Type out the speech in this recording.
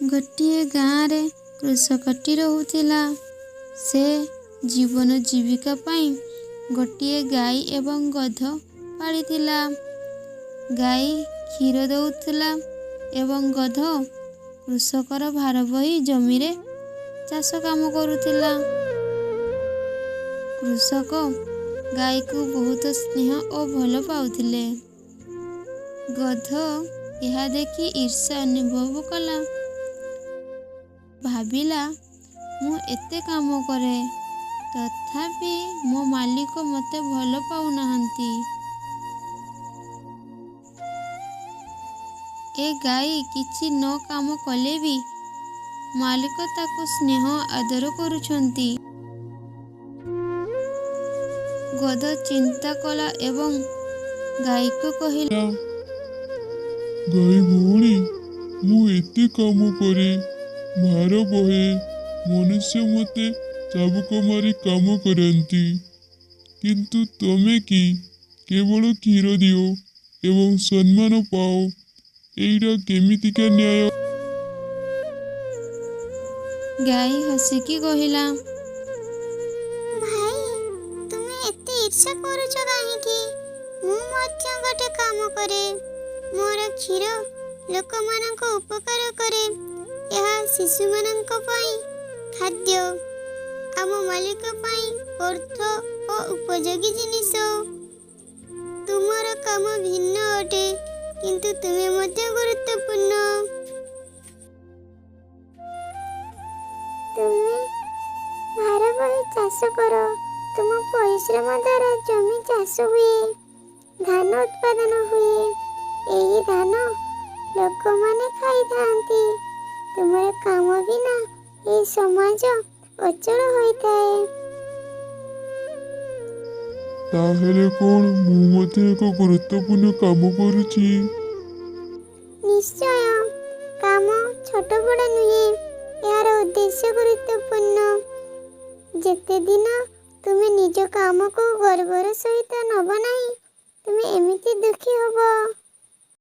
ଗୋଟିଏ ଗାଁରେ କୃଷକଟି ରହୁଥିଲା। ସେ ଜୀବନ ଜୀବିକା ପାଇଁ ଗୋଟିଏ ଗାଈ ଏବଂ ଗଧ ପାଳିଥିଲା। ଗାଈ କ୍ଷୀର ଦେଉଥିଲା ଏବଂ ଗଧ କୃଷକର ଭାର ବହି ଜମିରେ ଚାଷ କାମ କରୁଥିଲା। କୃଷକ ଗାଈକୁ ବହୁତ ସ୍ନେହ ଓ ଭଲ ପାଉଥିଲେ। ଗଧ ଏହା ଦେଖି ଈର୍ଷା ଅନୁଭବ କଲା। ଭାବିଲା, ମୁଁ ଏତେ କାମ କରେ, ତଥାପି ମୋ ମାଲିକ ମୋତେ ଭଲ ପାଉନାହାନ୍ତି। ଏ ଗାଈ କିଛି ନ କାମ କଲେ ବି ମାଲିକ ତାକୁ ସ୍ନେହ ଆଦର କରୁଛନ୍ତି। ଗଧ ଚିନ୍ତା କଲା ଏବଂ ଗାଈକୁ କହିଲା, ଗାଈ ଭଉଣୀ, ମୁଁ ଏତେ କାମ କରେ, ଭାର ବହେ, ମନୁଷ୍ୟ ମୋତେ ଚାବୁକ ମାରି କାମ କରନ୍ତି, କିନ୍ତୁ ତମେ କି କେବଳ କ୍ଷୀର ଦିଅ ଏବଂ ସମ୍ମାନ ପାଅ, ଏଇଟା କେମିତିକା ନ୍ୟାୟ? ଗାଈ ହସିକି କହିଲା, ଭାଇ, ତୁମେ ଏତେ ଈର୍ଷା କରୁଛ କାହିଁକି? ମୁଁ ମଧ୍ୟ ଗୋଟେ କାମ କରେ। ମୋର କ୍ଷୀର ଲୋକମାନଙ୍କ ଉପକାର କରେ। ଏହା ଶିଶୁମାନଙ୍କ ପାଇଁ ଖାଦ୍ୟ, ଆମ ମାଲିକ ପାଇଁ ଅର୍ଥ ଓ ଉପଯୋଗୀ ଜିନିଷ। ତୁମର କାମ ଭିନ୍ନ ଅଟେ, କିନ୍ତୁ ତୁମେ ମଧ୍ୟ ଗୁରୁତ୍ୱପୂର୍ଣ୍ଣ। ତୁମେ ଭାର ବହି ଚାଷ କର। ତୁମ ପରିଶ୍ରମ ଦ୍ୱାରା ଜମି ଚାଷ ହୁଏ, ଧାନ ଉତ୍ପାଦନ ହୁଏ। ଏହି ଧାନ ଲୋକମାନେ ଖାଇଥାନ୍ତି। ତୁମର କାମ ବିନା ଏହି ସମାଜ ଅଚଳ ହୋଇଥାଏ। ତାହେଲେ କ'ଣ ମୁଁ ମଧ୍ୟ ଏକ ଗୁରୁତ୍ୱପୂର୍ଣ୍ଣ କାମ କରୁଛି? ନିଶ୍ଚୟ। କାମ ଛୋଟ ବଡ଼ ନୁହେଁ, ଏହାର ଉଦ୍ଦେଶ୍ୟ ଗୁରୁତ୍ୱପୂର୍ଣ୍ଣ। ଯେତେ ଦିନ ତୁମେ ନିଜ କାମକୁ ଗର୍ବର ସହିତ ନେବ ନାହିଁ, ତୁମେ ଏମିତି ଦୁଃଖୀ ହେବ।